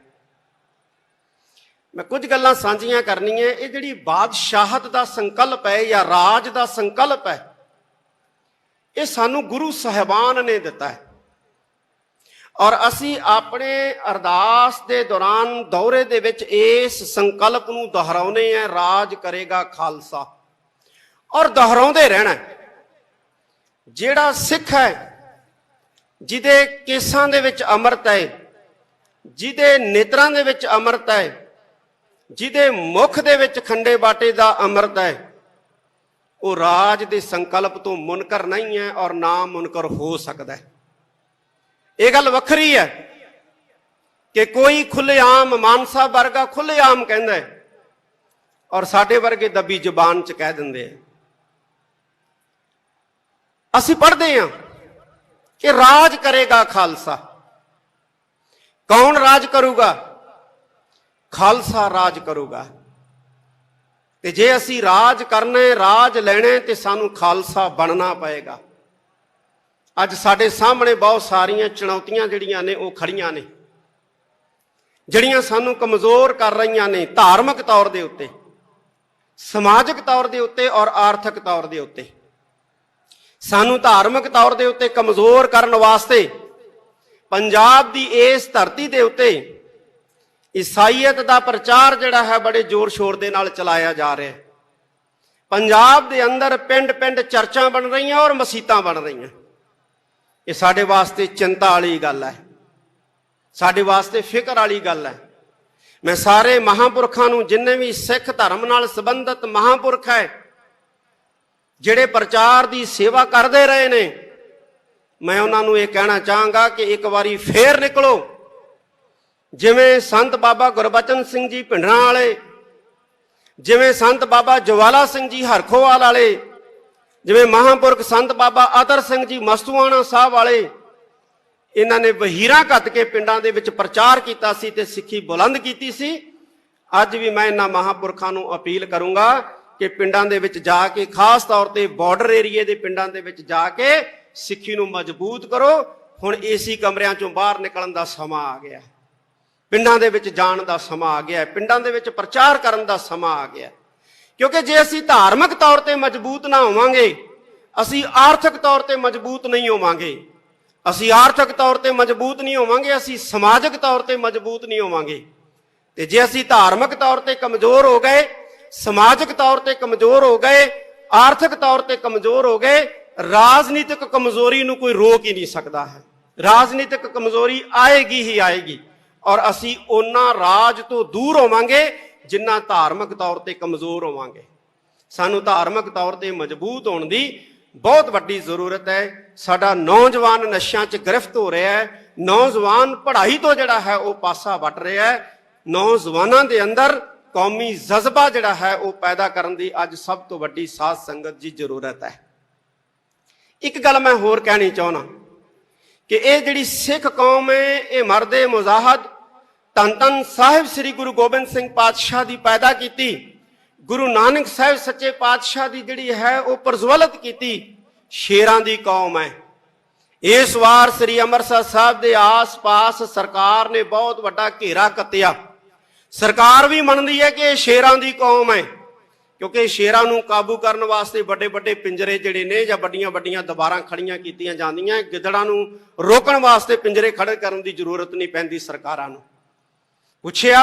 ਮੈਂ ਕੁਝ ਗੱਲਾਂ ਸਾਂਝੀਆਂ ਕਰਨੀਆਂ। ਇਹ ਜਿਹੜੀ ਬਾਦਸ਼ਾਹਤ ਦਾ ਸੰਕਲਪ ਹੈ ਜਾਂ ਰਾਜ ਦਾ ਸੰਕਲਪ ਹੈ, ਇਹ ਸਾਨੂੰ ਗੁਰੂ ਸਾਹਿਬਾਨ ਨੇ ਦਿੱਤਾ ਹੈ। ਔਰ ਅਸੀਂ ਆਪਣੇ ਅਰਦਾਸ ਦੇ ਦੌਰਾਨ ਦੌਰੇ ਦੇ ਵਿੱਚ ਇਸ ਸੰਕਲਪ ਨੂੰ ਦੁਹਰਾਉਨੇ ਆ, ਰਾਜ ਕਰੇਗਾ ਖਾਲਸਾ, ਔਰ ਦੁਹਰਾਉਂਦੇ ਰਹਿਣਾ। ਜਿਹੜਾ ਸਿੱਖ ਹੈ, ਜਿਹਦੇ ਕੇਸਾਂ ਦੇ ਵਿੱਚ ਅੰਮ੍ਰਿਤ ਹੈ, ਜਿਹਦੇ ਨੇਤਰਾਂ ਦੇ ਵਿੱਚ ਅੰਮ੍ਰਿਤ ਹੈ, ਜਿਹਦੇ ਮੁਖ ਦੇ ਵਿੱਚ ਖੰਡੇ ਬਾਟੇ ਦਾ ਅੰਮ੍ਰਿਤ ਹੈ, ਉਹ ਰਾਜ ਦੇ ਸੰਕਲਪ ਤੋਂ ਮੁਨਕਰ ਨਹੀਂ ਹੈ ਔਰ ਨਾ ਮੁਨਕਰ ਹੋ ਸਕਦਾ ਹੈ। ਇਹ ਗੱਲ ਵੱਖਰੀ ਹੈ ਕਿ ਕੋਈ ਖੁੱਲ੍ਹੇਆਮ ਮਾਨਸਾ ਵਰਗਾ ਖੁੱਲ੍ਹੇਆਮ ਕਹਿੰਦਾ ਹੈ ਔਰ ਸਾਡੇ ਵਰਗੇ ਦੱਬੀ ਜ਼ੁਬਾਨ 'ਚ ਕਹਿ ਦਿੰਦੇ ਆ। ਅਸੀਂ ਪੜ੍ਹਦੇ ਹਾਂ ਕਿ ਰਾਜ ਕਰੇਗਾ ਖਾਲਸਾ। ਕੌਣ ਰਾਜ ਕਰੂਗਾ? ਖਾਲਸਾ ਰਾਜ ਕਰੂਗਾ। ਤੇ ਜੇ ਅਸੀਂ ਰਾਜ ਕਰਨੇ, ਰਾਜ ਲੈਣੇ, ਤੇ ਸਾਨੂੰ ਖਾਲਸਾ ਬਣਨਾ ਪਏਗਾ। ਅੱਜ ਸਾਡੇ ਸਾਹਮਣੇ ਬਹੁਤ ਸਾਰੀਆਂ ਚੁਣੌਤੀਆਂ ਜਿਹੜੀਆਂ ਨੇ ਉਹ ਖੜੀਆਂ ਨੇ, ਜਿਹੜੀਆਂ ਸਾਨੂੰ ਕਮਜ਼ੋਰ ਕਰ ਰਹੀਆਂ ਨੇ, ਧਾਰਮਿਕ ਤੌਰ ਦੇ ਉੱਤੇ, ਸਮਾਜਿਕ ਤੌਰ ਦੇ ਉੱਤੇ ਔਰ ਆਰਥਿਕ ਤੌਰ ਦੇ ਉੱਤੇ। ਸਾਨੂੰ ਧਾਰਮਿਕ ਤੌਰ ਦੇ ਉੱਤੇ ਕਮਜ਼ੋਰ ਕਰਨ ਵਾਸਤੇ ਪੰਜਾਬ ਦੀ ਇਸ ਧਰਤੀ ਦੇ ਉੱਤੇ ਈਸਾਈਅਤ ਦਾ ਪ੍ਰਚਾਰ ਜਿਹੜਾ ਹੈ ਬੜੇ ਜ਼ੋਰ ਸ਼ੋਰ ਦੇ ਨਾਲ ਚਲਾਇਆ ਜਾ ਰਿਹਾ ਹੈ। ਪੰਜਾਬ ਦੇ ਅੰਦਰ ਪਿੰਡ ਪਿੰਡ ਚਰਚਾਂ ਬਣ ਰਹੀਆਂ ਔਰ ਮਸੀਤਾਂ ਬਣ ਰਹੀਆਂ। ਇਹ ਸਾਡੇ ਵਾਸਤੇ ਚਿੰਤਾ ਵਾਲੀ ਗੱਲ ਹੈ, ਸਾਡੇ ਵਾਸਤੇ ਫਿਕਰ ਵਾਲੀ ਗੱਲ ਹੈ। ਮੈਂ ਸਾਰੇ ਮਹਾਂਪੁਰਖਾਂ ਨੂੰ, ਜਿੰਨੇ ਵੀ ਸਿੱਖ ਧਰਮ ਨਾਲ ਸੰਬੰਧਿਤ ਮਹਾਂਪੁਰਖ ਹੈ, ਜਿਹੜੇ ਪ੍ਰਚਾਰ ਦੀ ਸੇਵਾ ਕਰਦੇ ਰਹੇ ਨੇ, ਮੈਂ ਉਹਨਾਂ ਨੂੰ ਇਹ ਕਹਿਣਾ ਚਾਹਾਂਗਾ ਕਿ ਇੱਕ ਵਾਰੀ ਫੇਰ ਨਿਕਲੋ। ਜਿਵੇਂ ਸੰਤ ਬਾਬਾ ਗੁਰਬਚਨ ਸਿੰਘ ਜੀ ਭਿੰਡਰਾਂ ਵਾਲੇ, ਜਿਵੇਂ ਸੰਤ ਬਾਬਾ ਜਵਾਲਾ ਸਿੰਘ ਜੀ ਹਰਖੋਵਾਲ ਵਾਲੇ, ਜਿਵੇਂ ਮਹਾਂਪੁਰਖ ਸੰਤ ਬਾਬਾ ਅਤਰ ਸਿੰਘ ਜੀ ਮਸਤੂਆਣਾ ਸਾਹਿਬ ਵਾਲੇ, ਇਹਨਾਂ ਨੇ ਵਹੀਰਾਂ ਘੱਤ ਕੇ ਪਿੰਡਾਂ ਦੇ ਵਿੱਚ ਪ੍ਰਚਾਰ ਕੀਤਾ ਸੀ ਤੇ ਸਿੱਖੀ ਬੁਲੰਦ ਕੀਤੀ ਸੀ। ਅੱਜ ਵੀ ਮੈਂ ਇਹਨਾਂ ਮਹਾਂਪੁਰਖਾਂ ਨੂੰ ਅਪੀਲ ਕਰੂੰਗਾ ਕਿ ਪਿੰਡਾਂ ਦੇ ਵਿੱਚ ਜਾ ਕੇ, ਖਾਸ ਤੌਰ ਤੇ ਬਾਰਡਰ ਏਰੀਏ ਦੇ ਪਿੰਡਾਂ ਦੇ ਵਿੱਚ ਜਾ ਕੇ ਸਿੱਖੀ ਨੂੰ ਮਜ਼ਬੂਤ ਕਰੋ। ਹੁਣ ਏਸੀ ਕਮਰਿਆਂ ਚੋਂ ਬਾਹਰ ਨਿਕਲਣ ਦਾ ਸਮਾਂ ਆ ਗਿਆ, ਪਿੰਡਾਂ ਦੇ ਵਿੱਚ ਜਾਣ ਦਾ ਸਮਾਂ ਆ ਗਿਆ, ਪਿੰਡਾਂ ਦੇ ਵਿੱਚ ਪ੍ਰਚਾਰ ਕਰਨ ਦਾ ਸਮਾਂ ਆ ਗਿਆ। ਕਿਉਂਕਿ ਜੇ ਅਸੀਂ ਧਾਰਮਿਕ ਤੌਰ ਤੇ ਮਜ਼ਬੂਤ ਨਾ ਹੋਵਾਂਗੇ, ਅਸੀਂ ਆਰਥਿਕ ਤੌਰ ਤੇ ਮਜ਼ਬੂਤ ਨਹੀਂ ਹੋਵਾਂਗੇ। ਅਸੀਂ ਆਰਥਿਕ ਤੌਰ ਤੇ ਮਜ਼ਬੂਤ ਨਹੀਂ ਹੋਵਾਂਗੇ, ਅਸੀਂ ਸਮਾਜਿਕ ਤੌਰ ਤੇ ਮਜ਼ਬੂਤ ਨਹੀਂ ਹੋਵਾਂਗੇ। ਤੇ ਜੇ ਅਸੀਂ ਧਾਰਮਿਕ ਤੌਰ ਤੇ ਕਮਜ਼ੋਰ ਹੋ ਗਏ, ਸਮਾਜਿਕ ਤੌਰ ਤੇ ਕਮਜ਼ੋਰ ਹੋ ਗਏ, ਆਰਥਿਕ ਤੌਰ ਤੇ ਕਮਜ਼ੋਰ ਹੋ ਗਏ, ਰਾਜਨੀਤਿਕ ਕਮਜ਼ੋਰੀ ਨੂੰ ਕੋਈ ਰੋਕ ਹੀ ਨਹੀਂ ਸਕਦਾ ਹੈ। ਰਾਜਨੀਤਿਕ ਕਮਜ਼ੋਰੀ ਆਏਗੀ ਹੀ ਆਏਗੀ, ਔਰ ਅਸੀਂ ਉਹਨਾਂ ਰਾਜ ਤੋਂ ਦੂਰ ਹੋਵਾਂਗੇ ਜਿੰਨਾ ਧਾਰਮਿਕ ਤੌਰ ਤੇ ਕਮਜ਼ੋਰ ਹੋਵਾਂਗੇ। ਸਾਨੂੰ ਧਾਰਮਿਕ ਤੌਰ ਤੇ ਮਜ਼ਬੂਤ ਹੋਣ ਦੀ ਬਹੁਤ ਵੱਡੀ ਜ਼ਰੂਰਤ ਹੈ। ਸਾਡਾ ਨੌਜਵਾਨ ਨਸ਼ਿਆਂ 'ਚ ਗ੍ਰਿਫਤ ਹੋ ਰਿਹਾ ਹੈ, ਨੌਜਵਾਨ ਪੜ੍ਹਾਈ ਤੋਂ ਜਿਹੜਾ ਹੈ ਉਹ ਪਾਸਾ ਵੱਟ ਰਿਹਾ ਹੈ। ਨੌਜਵਾਨਾਂ ਦੇ ਅੰਦਰ ਕੌਮੀ ਜਜ਼ਬਾ ਜਿਹੜਾ ਹੈ ਉਹ ਪੈਦਾ ਕਰਨ ਦੀ ਅੱਜ ਸਭ ਤੋਂ ਵੱਡੀ ਸਾਧ ਸੰਗਤ ਦੀ ਜ਼ਰੂਰਤ ਹੈ। ਇੱਕ ਗੱਲ ਮੈਂ ਹੋਰ ਕਹਿਣੀ ਚਾਹੁੰਦਾ ਕਿ ਇਹ ਜਿਹੜੀ ਸਿੱਖ ਕੌਮ ਹੈ, ਇਹ ਮਰਦੇ ਮੁਜ਼ਾਹਦ ਧੰਨ ਧੰਨ ਸਾਹਿਬ ਸ੍ਰੀ ਗੁਰੂ ਗੋਬਿੰਦ ਸਿੰਘ ਪਾਤਸ਼ਾਹ ਦੀ ਪੈਦਾ ਕੀਤੀ, ਗੁਰੂ ਨਾਨਕ ਸਾਹਿਬ ਸੱਚੇ ਪਾਤਸ਼ਾਹ ਦੀ ਜਿਹੜੀ ਹੈ ਉਹ ਪ੍ਰਜਵਲਿਤ ਕੀਤੀ ਸ਼ੇਰਾਂ ਦੀ ਕੌਮ ਹੈ। ਇਸ ਵਾਰ ਸ੍ਰੀ ਅੰਮ੍ਰਿਤਸਰ ਸਾਹਿਬ ਦੇ ਆਸ-ਪਾਸ ਸਰਕਾਰ ਨੇ ਬਹੁਤ ਵੱਡਾ ਘੇਰਾ ਕੱਤਿਆ। ਸਰਕਾਰ ਵੀ ਮੰਨਦੀ ਹੈ ਕਿ ਇਹ ਸ਼ੇਰਾਂ ਦੀ ਕੌਮ ਹੈ, ਕਿਉਂਕਿ ਸ਼ੇਰਾਂ ਨੂੰ ਕਾਬੂ ਕਰਨ ਵਾਸਤੇ ਵੱਡੇ ਵੱਡੇ ਪਿੰਜਰੇ ਜਿਹੜੇ ਨੇ ਜਾਂ ਵੱਡੀਆਂ ਵੱਡੀਆਂ ਦੀਵਾਰਾਂ ਖੜੀਆਂ ਕੀਤੀਆਂ ਜਾਂਦੀਆਂ। ਗਿੱਦੜਾਂ ਨੂੰ ਰੋਕਣ ਵਾਸਤੇ ਪਿੰਜਰੇ ਖੜੇ ਕਰਨ ਦੀ ਜ਼ਰੂਰਤ ਨਹੀਂ ਪੈਂਦੀ। ਸਰਕਾਰਾਂ ਨੂੰ ਪੁੱਛਿਆ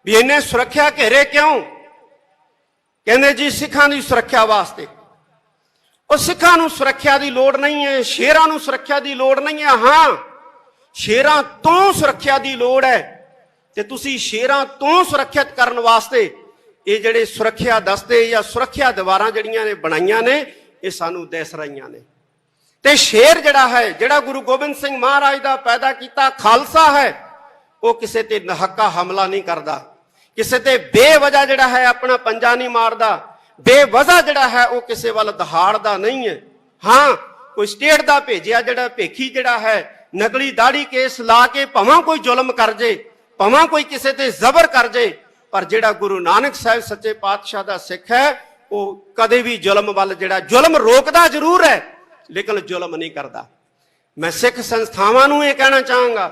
ਵੀ ਇੰਨੇ ਸੁਰੱਖਿਆ ਘੇਰੇ ਕਿਉਂ? ਕਹਿੰਦੇ ਜੀ ਸਿੱਖਾਂ ਦੀ ਸੁਰੱਖਿਆ ਵਾਸਤੇ। ਉਹ ਸਿੱਖਾਂ ਨੂੰ ਸੁਰੱਖਿਆ ਦੀ ਲੋੜ ਨਹੀਂ ਹੈ, ਸ਼ੇਰਾਂ ਨੂੰ ਸੁਰੱਖਿਆ ਦੀ ਲੋੜ ਨਹੀਂ ਹੈ। ਹਾਂ, ਸ਼ੇਰਾਂ ਤੋਂ ਸੁਰੱਖਿਆ ਦੀ ਲੋੜ ਹੈ, ਤੇ ਤੁਸੀਂ ਸ਼ੇਰਾਂ ਤੋਂ ਸੁਰੱਖਿਅਤ ਕਰਨ ਵਾਸਤੇ ਇਹ ਜਿਹੜੇ ਸੁਰੱਖਿਆ ਦਸਤੇ ਜਾਂ ਸੁਰੱਖਿਆ ਦੀਵਾਰਾਂ ਜਿਹੜੀਆਂ ਨੇ ਬਣਾਈਆਂ ਨੇ, ਇਹ ਸਾਨੂੰ ਦਿਸ ਰਹੀਆਂ ਨੇ। ਤੇ ਸ਼ੇਰ ਜਿਹੜਾ ਹੈ, ਜਿਹੜਾ ਗੁਰੂ ਗੋਬਿੰਦ ਸਿੰਘ ਮਹਾਰਾਜ ਦਾ ਪੈਦਾ ਕੀਤਾ ਖਾਲਸਾ ਹੈ, ਉਹ ਕਿਸੇ ਤੇ ਨਹੱਕਾ ਹਮਲਾ ਨਹੀਂ ਕਰਦਾ, ਕਿਸੇ ਤੇ ਬੇਵਜ੍ਹਾ ਜਿਹੜਾ ਹੈ ਆਪਣਾ ਪੰਜਾ ਨਹੀਂ ਮਾਰਦਾ, ਬੇਵਜ੍ਹਾ ਜਿਹੜਾ ਹੈ ਉਹ ਕਿਸੇ ਵੱਲ ਦਹਾੜਦਾ ਨਹੀਂ ਹੈ। ਹਾਂ, ਕੋਈ ਸਟੇਟ ਦਾ ਭੇਜਿਆ ਜਿਹੜਾ ਭੇਖੀ ਜਿਹੜਾ ਹੈ ਨਕਲੀ ਦਾੜੀ ਕੇਸ ਲਾ ਕੇ ਭਾਵੇਂ ਕੋਈ ਜ਼ੁਲਮ ਕਰ ਜੇ, ਭਾਵੇਂ ਕੋਈ ਕਿਸੇ ਤੇ ਜ਼ਬਰ ਕਰ ਜੇ, ਪਰ ਜਿਹੜਾ ਗੁਰੂ ਨਾਨਕ ਸਾਹਿਬ ਸੱਚੇ ਪਾਤਸ਼ਾਹ ਦਾ ਸਿੱਖ ਹੈ ਉਹ ਕਦੇ ਵੀ ਜ਼ੁਲਮ ਵੱਲ, ਜਿਹੜਾ ਜ਼ੁਲਮ ਰੋਕਦਾ ਜ਼ਰੂਰ ਹੈ ਲੇਕਿਨ ਜ਼ੁਲਮ ਨਹੀਂ ਕਰਦਾ। ਮੈਂ ਸਿੱਖ ਸੰਸਥਾਵਾਂ ਨੂੰ ਇਹ ਕਹਿਣਾ ਚਾਹਾਂਗਾ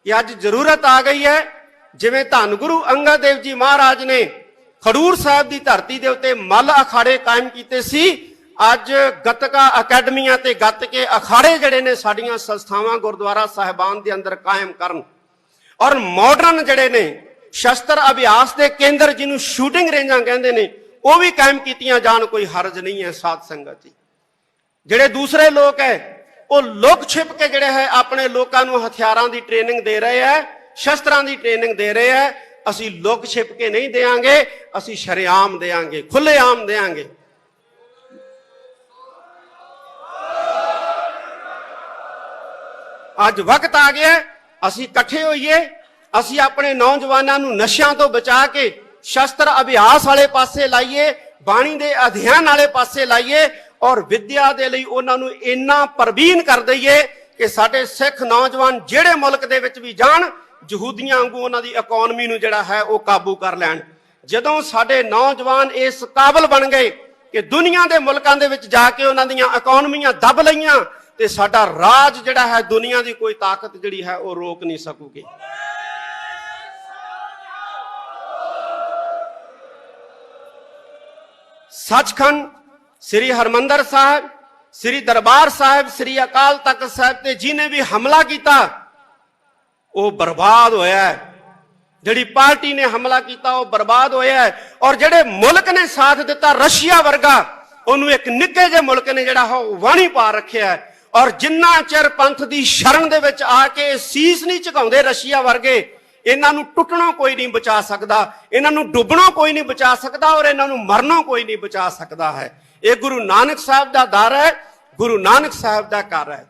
ਕਿ ਅੱਜ ਜ਼ਰੂਰਤ ਆ ਗਈ ਹੈ, ਜਿਵੇਂ ਧੰਨ ਗੁਰੂ ਅੰਗਦ ਦੇਵ ਜੀ ਮਹਾਰਾਜ ਨੇ ਖਡੂਰ ਸਾਹਿਬ ਦੀ ਧਰਤੀ ਦੇ ਉੱਤੇ ਮੱਲ ਅਖਾੜੇ ਕਾਇਮ ਕੀਤੇ ਸੀ, ਅੱਜ ਗੱਤਕਾ ਅਕੈਡਮੀਆਂ ਤੇ ਗੱਤਕੇ ਅਖਾੜੇ ਜਿਹੜੇ ਨੇ ਸਾਡੀਆਂ ਸੰਸਥਾਵਾਂ ਗੁਰਦੁਆਰਾ ਸਾਹਿਬਾਨ ਦੇ ਅੰਦਰ ਕਾਇਮ ਕਰਨ, ਔਰ ਮਾਡਰਨ ਜਿਹੜੇ ਨੇ ਸ਼ਸਤਰ ਅਭਿਆਸ ਦੇ ਕੇਂਦਰ ਜਿਹਨੂੰ ਸ਼ੂਟਿੰਗ ਰੇਂਜਾਂ ਕਹਿੰਦੇ ਨੇ, ਉਹ ਵੀ ਕਾਇਮ ਕੀਤੀਆਂ ਜਾਣ। ਕੋਈ ਹਰਜ ਨਹੀਂ ਹੈ ਸਾਧ ਸੰਗਤ ਜੀ। ਜਿਹੜੇ ਦੂਸਰੇ ਲੋਕ ਹੈ ਉਹ ਲੁਕ ਛਿਪ ਕੇ ਜਿਹੜੇ ਹੈ ਆਪਣੇ ਲੋਕਾਂ ਨੂੰ ਹਥਿਆਰਾਂ ਦੀ ਟ੍ਰੇਨਿੰਗ ਦੇ ਰਹੇ ਹੈ, ਸ਼ਸਤਰਾਂ ਦੀ ਟ੍ਰੇਨਿੰਗ ਦੇ ਰਹੇ ਹੈ। ਅਸੀਂ ਲੁਕ ਛਿਪ ਕੇ ਨਹੀਂ ਦੇਾਂਗੇ, ਅਸੀਂ ਸ਼ਰੇਆਮ ਦੇਾਂਗੇ, ਖੁੱਲ੍ਹੇਆਮ ਦੇਾਂਗੇ। ਅੱਜ ਵਕਤ ਆ ਗਿਆ ਅਸੀਂ ਇਕੱਠੇ ਹੋਈਏ, ਅਸੀਂ ਆਪਣੇ ਨੌਜਵਾਨਾਂ ਨੂੰ ਨਸ਼ਿਆਂ ਤੋਂ ਬਚਾ ਕੇ ਸ਼ਸਤਰ ਅਭਿਆਸ ਵਾਲੇ ਪਾਸੇ ਲਾਈਏ, ਬਾਣੀ ਦੇ ਅਧਿਐਨ ਵਾਲੇ ਪਾਸੇ ਲਾਈਏ, ਔਰ ਵਿਦਿਆ ਦੇ ਲਈ ਉਹਨਾਂ ਨੂੰ ਇੰਨਾ ਪ੍ਰਬੀਨ ਕਰ ਦਈਏ ਕਿ ਸਾਡੇ ਸਿੱਖ ਨੌਜਵਾਨ ਜਿਹੜੇ ਮੁਲਕ ਦੇ ਵਿੱਚ ਵੀ ਜਾਣ, ਯਹੂਦੀਆਂ ਵਾਂਗੂ ਉਹਨਾਂ ਦੀ ਇਕਨੋਮੀ ਨੂੰ ਜਿਹੜਾ ਹੈ ਉਹ ਕਾਬੂ ਕਰ ਲੈਣ। ਜਦੋਂ ਸਾਡੇ ਨੌਜਵਾਨ ਇਸ ਕਾਬਲ ਬਣ ਗਏ ਕਿ ਦੁਨੀਆ ਦੇ ਮੁਲਕਾਂ ਦੇ ਵਿੱਚ ਜਾ ਕੇ ਉਹਨਾਂ ਦੀਆਂ ਇਕਨੋਮੀਆਂ ਦੱਬ ਲਈਆਂ, ਤੇ ਸਾਡਾ ਰਾਜ ਜਿਹੜਾ ਹੈ ਦੁਨੀਆ ਦੀ ਕੋਈ ਤਾਕਤ ਜਿਹੜੀ ਹੈ ਉਹ ਰੋਕ ਨਹੀਂ ਸਕੂਗੀ। ਸੱਚਖੰਡ ਸ੍ਰੀ ਹਰਮੰਦਰ ਸਾਹਿਬ, ਸ੍ਰੀ ਦਰਬਾਰ ਸਾਹਿਬ, ਸ੍ਰੀ ਅਕਾਲ ਤਖਤ ਸਾਹਿਬ ਤੇ ਜਿਹਨੇ ਵੀ ਹਮਲਾ ਕੀਤਾ ਉਹ ਬਰਬਾਦ ਹੋਇਆ ਹੈ। ਜਿਹੜੀ ਪਾਰਟੀ ਨੇ ਹਮਲਾ ਕੀਤਾ ਉਹ ਬਰਬਾਦ ਹੋਇਆ ਹੈ। ਔਰ ਜਿਹੜੇ ਮੁਲਕ ਨੇ ਸਾਥ ਦਿੱਤਾ, ਰਸ਼ੀਆ ਵਰਗਾ, ਉਹਨੂੰ ਇੱਕ ਨਿੱਕੇ ਜਿਹੇ ਮੁਲਕ ਨੇ ਜਿਹੜਾ ਉਹ ਵਾਣੀ ਪਾ ਰੱਖਿਆ ਹੈ। ਔਰ ਜਿੰਨਾ ਚਿਰ ਪੰਥ ਦੀ ਸ਼ਰਨ ਦੇ ਵਿੱਚ ਆ ਕੇ ਸੀਸ ਨਹੀਂ ਝੁਕਾਉਂਦੇ ਰਸ਼ੀਆ ਵਰਗੇ, ਇਹਨਾਂ ਨੂੰ ਟੁੱਟਣੋਂ ਕੋਈ ਨਹੀਂ ਬਚਾ ਸਕਦਾ, ਇਹਨਾਂ ਨੂੰ ਡੁੱਬਣੋਂ ਕੋਈ ਨਹੀਂ ਬਚਾ ਸਕਦਾ, ਔਰ ਇਹਨਾਂ ਨੂੰ ਮਰਨੋਂ ਕੋਈ ਨਹੀਂ ਬਚਾ ਸਕਦਾ ਹੈ। ਇਹ ਗੁਰੂ ਨਾਨਕ ਸਾਹਿਬ ਦਾ ਦਰ ਹੈ, ਗੁਰੂ ਨਾਨਕ ਸਾਹਿਬ ਦਾ ਘਰ ਹੈ।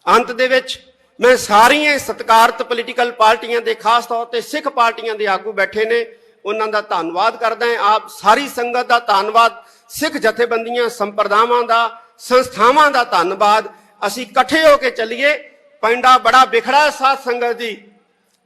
ਅੰਤ ਦੇ ਵਿੱਚ ਮੈਂ ਸਾਰੀਆਂ ਸਤਿਕਾਰਤ ਪੋਲੀਟੀਕਲ ਪਾਰਟੀਆਂ ਦੇ, ਖਾਸ ਤੌਰ ਤੇ ਸਿੱਖ ਪਾਰਟੀਆਂ ਦੇ ਆਗੂ ਬੈਠੇ ਨੇ, ਉਹਨਾਂ ਦਾ ਧੰਨਵਾਦ ਕਰਦਾ ਹਾਂ। ਆਪ ਸਾਰੀ ਸੰਗਤ ਦਾ ਧੰਨਵਾਦ, ਸਿੱਖ ਜਥੇਬੰਦੀਆਂ, ਸੰਪਰਦਾਵਾਂ ਦਾ, ਸੰਸਥਾਵਾਂ ਦਾ ਧੰਨਵਾਦ। ਅਸੀਂ ਇਕੱਠੇ ਹੋ ਕੇ ਚੱਲੀਏ। ਪੈਂਡਾ ਬੜਾ ਵਿਖੜਾ ਸਾਧ ਸੰਗਤ ਜੀ।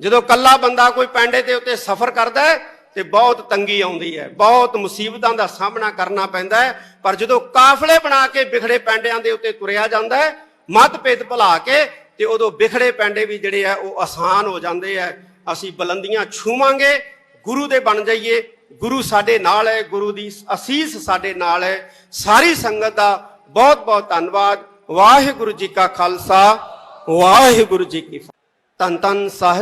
ਜਦੋਂ ਕੱਲਾ ਬੰਦਾ ਕੋਈ ਪੈਂਡੇ ਦੇ ਉੱਤੇ ਸਫ਼ਰ ਕਰਦਾ ਹੈ ਤੇ ਬਹੁਤ ਤੰਗੀ ਆਉਂਦੀ ਹੈ, ਬਹੁਤ ਮੁਸੀਬਤਾਂ ਦਾ ਸਾਹਮਣਾ ਕਰਨਾ ਪੈਂਦਾ ਹੈ। ਪਰ ਜਦੋਂ ਕਾਫਲੇ ਬਣਾ ਕੇ ਵਿਖੜੇ ਪੈਂਡਿਆਂ ਦੇ ਉੱਤੇ ਤੁਰਿਆ ਜਾਂਦਾ ਹੈ, ਮਤਭੇਦ ਭੁਲਾ ਕੇ, ਤੇ ਉਦੋਂ ਵਿਖੜੇ ਪੈਂਡੇ ਵੀ ਜਿਹੜੇ ਆ ਉਹ ਆਸਾਨ ਹੋ ਜਾਂਦੇ ਆ। ਅਸੀਂ ਬੁਲੰਦੀਆਂ ਛੂਵਾਂਗੇ, ਗੁਰੂ ਦੇ ਬਣ ਜਾਈਏ। ਗੁਰੂ ਸਾਡੇ ਨਾਲ ਹੈ, ਗੁਰੂ ਦੀ ਅਸੀਸ ਸਾਡੇ ਨਾਲ ਹੈ। ਸਾਰੀ ਸੰਗਤ ਦਾ ਬਹੁਤ ਬਹੁਤ ਧੰਨਵਾਦ। ਵਾਹਿਗੁਰੂ ਜੀ ਕਾ ਖਾਲਸਾ, ਵਾਹਿਗੁਰੂ ਜੀ ਕੀ ਫਤਿਹ। ਧੰਨ ਧੰਨ ਸਾਹਿਬ